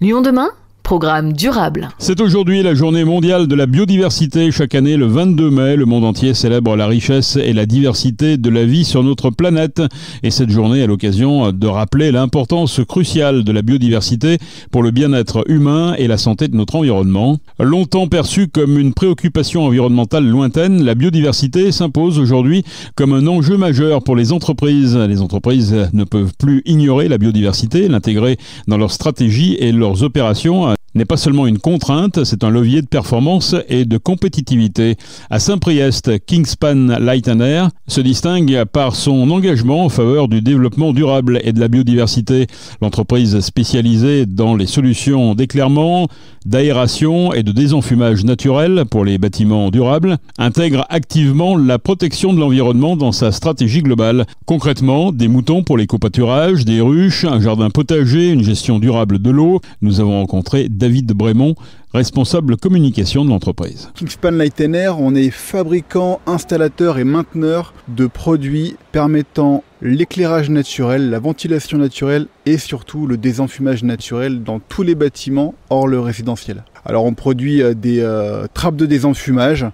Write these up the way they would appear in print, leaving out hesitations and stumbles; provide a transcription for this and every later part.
Lyon demain, programme durable. C'est aujourd'hui la journée mondiale de la biodiversité. Chaque année, le 22 mai, le monde entier célèbre la richesse et la diversité de la vie sur notre planète. Et cette journée est l'occasion de rappeler l'importance cruciale de la biodiversité pour le bien-être humain et la santé de notre environnement. Longtemps perçue comme une préoccupation environnementale lointaine, la biodiversité s'impose aujourd'hui comme un enjeu majeur pour les entreprises. Les entreprises ne peuvent plus ignorer la biodiversité, l'intégrer dans leurs stratégies et leurs opérations n'est pas seulement une contrainte, c'est un levier de performance et de compétitivité. À Saint-Priest, Kingspan Light & Air se distingue par son engagement en faveur du développement durable et de la biodiversité. L'entreprise spécialisée dans les solutions d'éclairement, d'aération et de désenfumage naturel pour les bâtiments durables intègre activement la protection de l'environnement dans sa stratégie globale. Concrètement, des moutons pour les copâturages, des ruches, un jardin potager, une gestion durable de l'eau. Nous avons rencontré David Brémond, responsable communication de l'entreprise. Kingspan Light & Air, on est fabricant, installateur et mainteneur de produits permettant l'éclairage naturel, la ventilation naturelle et surtout le désenfumage naturel dans tous les bâtiments hors le résidentiel. Alors on produit des trappes de désenfumage,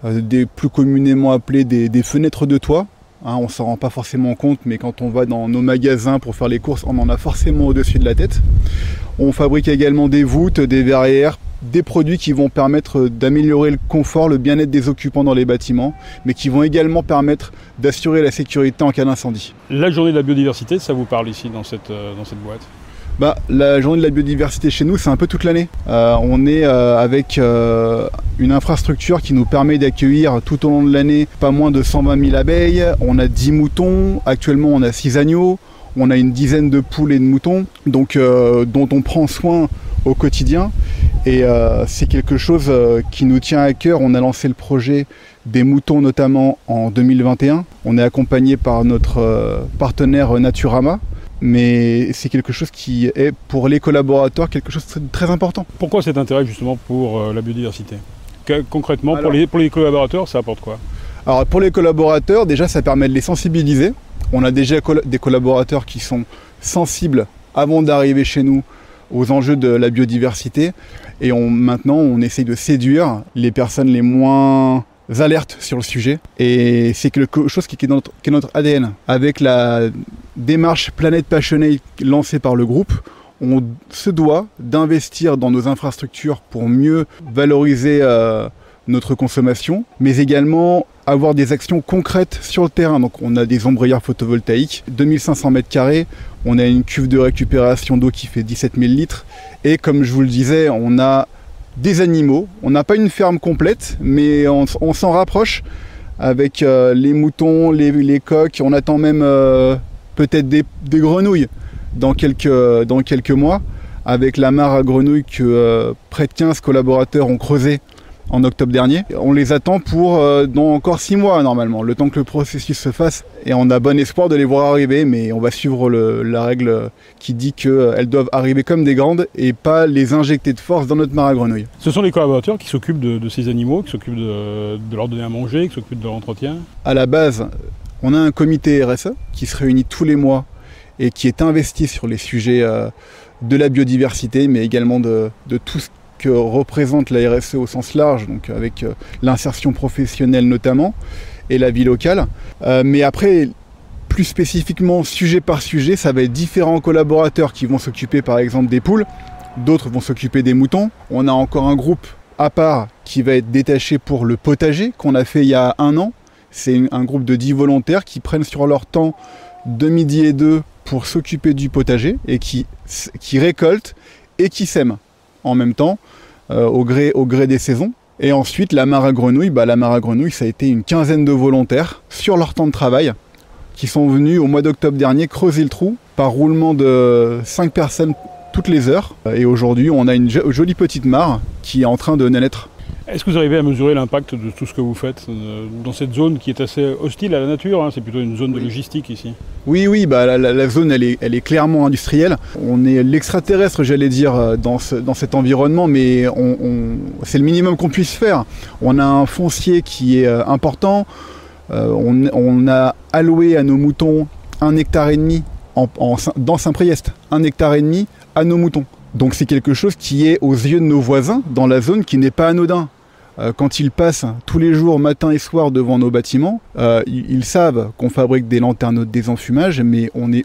des plus communément appelées des fenêtres de toit. On ne s'en rend pas forcément compte, mais quand on va dans nos magasins pour faire les courses, on en a forcément au-dessus de la tête. On fabrique également des voûtes, des verrières, des produits qui vont permettre d'améliorer le confort, le bien-être des occupants dans les bâtiments, mais qui vont également permettre d'assurer la sécurité en cas d'incendie. La journée de la biodiversité, ça vous parle ici dans cette boîte ? La journée de la biodiversité chez nous, c'est un peu toute l'année. On est avec une infrastructure qui nous permet d'accueillir tout au long de l'année pas moins de 120 000 abeilles. On a 10 moutons, actuellement on a 6 agneaux, on a une dizaine de poules et de moutons, donc, dont on prend soin au quotidien. Et c'est quelque chose qui nous tient à cœur. On a lancé le projet des moutons notamment en 2021. On est accompagné par notre partenaire Naturama. Mais c'est quelque chose qui est pour les collaborateurs quelque chose de très important. Pourquoi cet intérêt justement pour la biodiversité ? Concrètement, alors, pour les collaborateurs, ça apporte quoi ? Alors pour les collaborateurs, déjà ça permet de les sensibiliser. On a déjà des collaborateurs qui sont sensibles avant d'arriver chez nous aux enjeux de la biodiversité. Et maintenant on essaye de séduire les personnes les moins alertes sur le sujet. Et c'est quelque chose qui est notre ADN. Avec la démarche Planet Passionate lancée par le groupe, on se doit d'investir dans nos infrastructures pour mieux valoriser notre consommation, mais également avoir des actions concrètes sur le terrain. Donc on a des ombrières photovoltaïques, 2500 m², on a une cuve de récupération d'eau qui fait 17 000 litres, et comme je vous le disais, on a des animaux. On n'a pas une ferme complète, mais on s'en rapproche avec les moutons, les coqs. On attend même peut-être des grenouilles dans quelques mois, avec la mare à grenouilles que près de 15 collaborateurs ont creusé en octobre dernier. On les attend pour dans encore 6 mois normalement, le temps que le processus se fasse. Et on a bon espoir de les voir arriver, mais on va suivre la règle qui dit qu'elles doivent arriver comme des grandes et pas les injecter de force dans notre mare à grenouilles. Ce sont les collaborateurs qui s'occupent de ces animaux, qui s'occupent de leur donner à manger, qui s'occupent de leur entretien ? À la base, on a un comité RSE qui se réunit tous les mois et qui est investi sur les sujets de la biodiversité, mais également de tout ce que représente la RSE au sens large, donc avec l'insertion professionnelle notamment, et la vie locale. Mais après, plus spécifiquement, sujet par sujet, ça va être différents collaborateurs qui vont s'occuper par exemple des poules, d'autres vont s'occuper des moutons. On a encore un groupe à part qui va être détaché pour le potager, qu'on a fait il y a 1 an. C'est un groupe de 10 volontaires qui prennent sur leur temps de midi et 2 pour s'occuper du potager et qui récoltent et qui sèment en même temps, au gré des saisons. Et ensuite, la mare à grenouilles, ça a été une quinzaine de volontaires sur leur temps de travail qui sont venus au mois d'octobre dernier creuser le trou par roulement de 5 personnes toutes les heures. Et aujourd'hui, on a une jolie petite mare qui est en train de naître. Est-ce que vous arrivez à mesurer l'impact de tout ce que vous faites dans cette zone qui est assez hostile à la nature, hein, c'est plutôt une zone de logistique ici? Oui, la zone elle est clairement industrielle. On est l'extraterrestre, j'allais dire, dans cet environnement, mais c'est le minimum qu'on puisse faire. On a un foncier qui est important. On a alloué à nos moutons 1,5 hectare dans Saint-Priest, 1,5 hectare à nos moutons. Donc c'est quelque chose qui est aux yeux de nos voisins dans la zone qui n'est pas anodin. Quand ils passent tous les jours, matin et soir, devant nos bâtiments, ils savent qu'on fabrique des lanternes de désenfumage, mais on est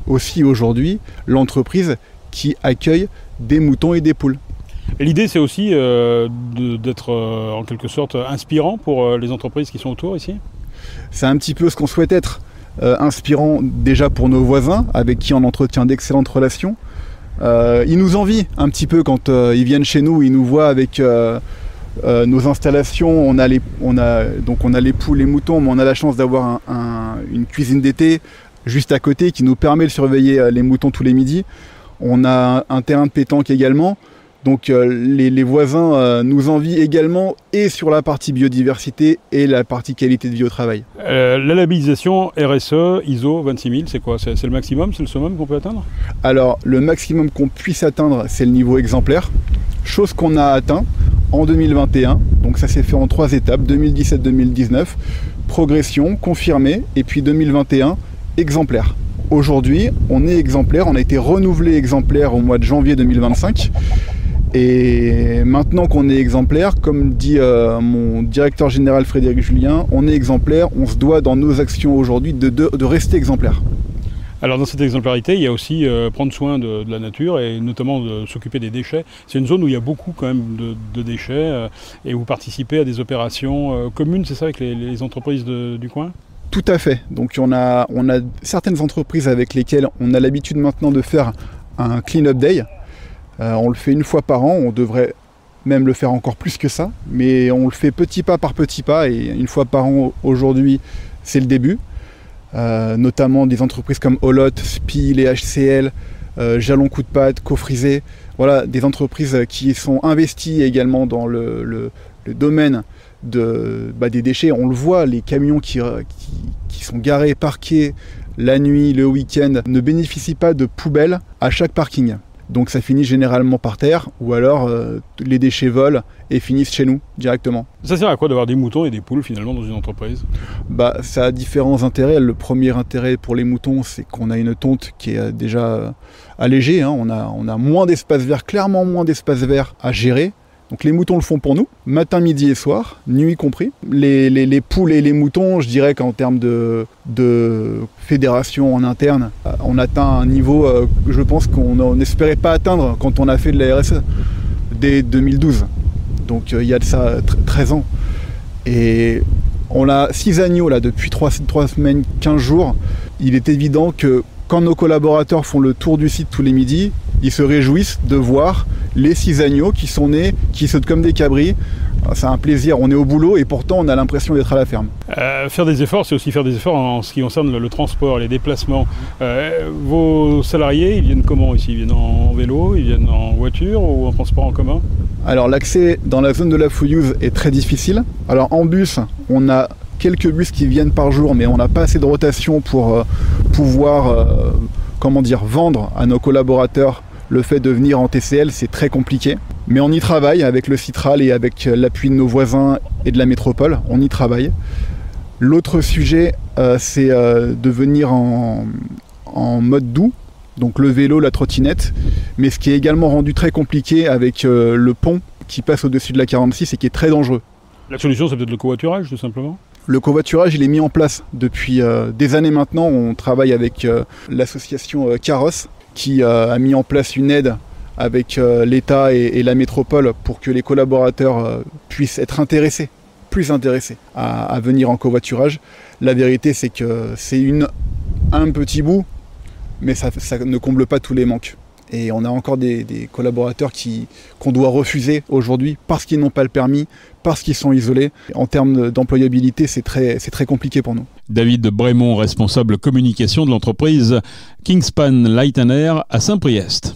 aussi aujourd'hui l'entreprise qui accueille des moutons et des poules. Et l'idée, c'est aussi d'être en quelque sorte inspirant pour les entreprises qui sont autour ici. C'est un petit peu ce qu'on souhaite être, inspirant déjà pour nos voisins, avec qui on entretient d'excellentes relations. Ils nous envient un petit peu quand ils viennent chez nous, ils nous voient avec nos installations. On a les poules, les moutons, mais on a la chance d'avoir une cuisine d'été juste à côté qui nous permet de surveiller les moutons tous les midis. On a un terrain de pétanque également. Donc les voisins nous envient également, et sur la partie biodiversité et la partie qualité de vie au travail. La labellisation RSE ISO 26000, c'est quoi? C'est le maximum, c'est le summum qu'on peut atteindre? Alors le maximum qu'on puisse atteindre, c'est le niveau exemplaire, chose qu'on a atteint en 2021. Donc ça s'est fait en 3 étapes, 2017-2019, progression, confirmée, et puis 2021, exemplaire. Aujourd'hui, on est exemplaire, on a été renouvelé exemplaire au mois de janvier 2025. Et maintenant qu'on est exemplaire, comme dit mon directeur général Frédéric Julien, on est exemplaire, on se doit dans nos actions aujourd'hui de rester exemplaire. Alors dans cette exemplarité, il y a aussi prendre soin de la nature et notamment de s'occuper des déchets. C'est une zone où il y a beaucoup quand même de déchets et vous participez à des opérations communes, c'est ça, avec les entreprises du coin? Tout à fait. Donc on a certaines entreprises avec lesquelles on a l'habitude maintenant de faire un clean-up day. On le fait une fois par an, on devrait même le faire encore plus que ça, mais on le fait petit pas par petit pas, et une fois par an aujourd'hui, c'est le début. Notamment des entreprises comme Olot, SPI, les HCL, Jalon Coup de Patte, Cofrisé, voilà, des entreprises qui sont investies également dans le domaine des déchets. On le voit, les camions qui sont garés, parqués la nuit, le week-end, ne bénéficient pas de poubelles à chaque parking. Donc ça finit généralement par terre, ou alors les déchets volent et finissent chez nous directement. Ça sert à quoi d'avoir des moutons et des poules finalement dans une entreprise? Ça a différents intérêts. Le premier intérêt pour les moutons, c'est qu'on a une tonte qui est déjà allégée. On a moins d'espace vert, clairement moins d'espace vert à gérer. Donc les moutons le font pour nous, matin, midi et soir, nuit compris. Les poules et les moutons, je dirais qu'en termes de fédération en interne, on atteint un niveau, je pense qu'on n'espérait pas atteindre quand on a fait de la RSE dès 2012. Donc il y a de ça 13 ans. Et on a 6 agneaux là depuis 3 semaines, 15 jours. Il est évident que quand nos collaborateurs font le tour du site tous les midis, ils se réjouissent de voir les 6 agneaux qui sont nés, qui sautent comme des cabris. C'est un plaisir, on est au boulot et pourtant on a l'impression d'être à la ferme. Faire des efforts, c'est aussi faire des efforts en ce qui concerne le transport, les déplacements. Vos salariés, ils viennent comment ici? Ils viennent en vélo, ils viennent en voiture ou en transport en commun? Alors l'accès dans la zone de la Fouillouse est très difficile. Alors en bus, on a quelques bus qui viennent par jour, mais on n'a pas assez de rotation pour pouvoir vendre à nos collaborateurs le fait de venir en TCL. C'est très compliqué. Mais on y travaille avec le Citral et avec l'appui de nos voisins et de la métropole. On y travaille. L'autre sujet, c'est de venir en mode doux, donc le vélo, la trottinette. Mais ce qui est également rendu très compliqué avec le pont qui passe au-dessus de la 46 et qui est très dangereux. La solution, c'est peut-être le covoiturage, tout simplement? Le covoiturage, il est mis en place depuis des années maintenant. On travaille avec l'association Carrosse qui a mis en place une aide avec l'État et la métropole pour que les collaborateurs puissent être plus intéressés à venir en covoiturage. La vérité, c'est que c'est un petit bout, mais ça ne comble pas tous les manques. Et on a encore des collaborateurs qu'on doit refuser aujourd'hui parce qu'ils n'ont pas le permis, parce qu'ils sont isolés. En termes d'employabilité, c'est très compliqué pour nous. David Brémond, responsable communication de l'entreprise Kingspan Light & Air à Saint-Priest.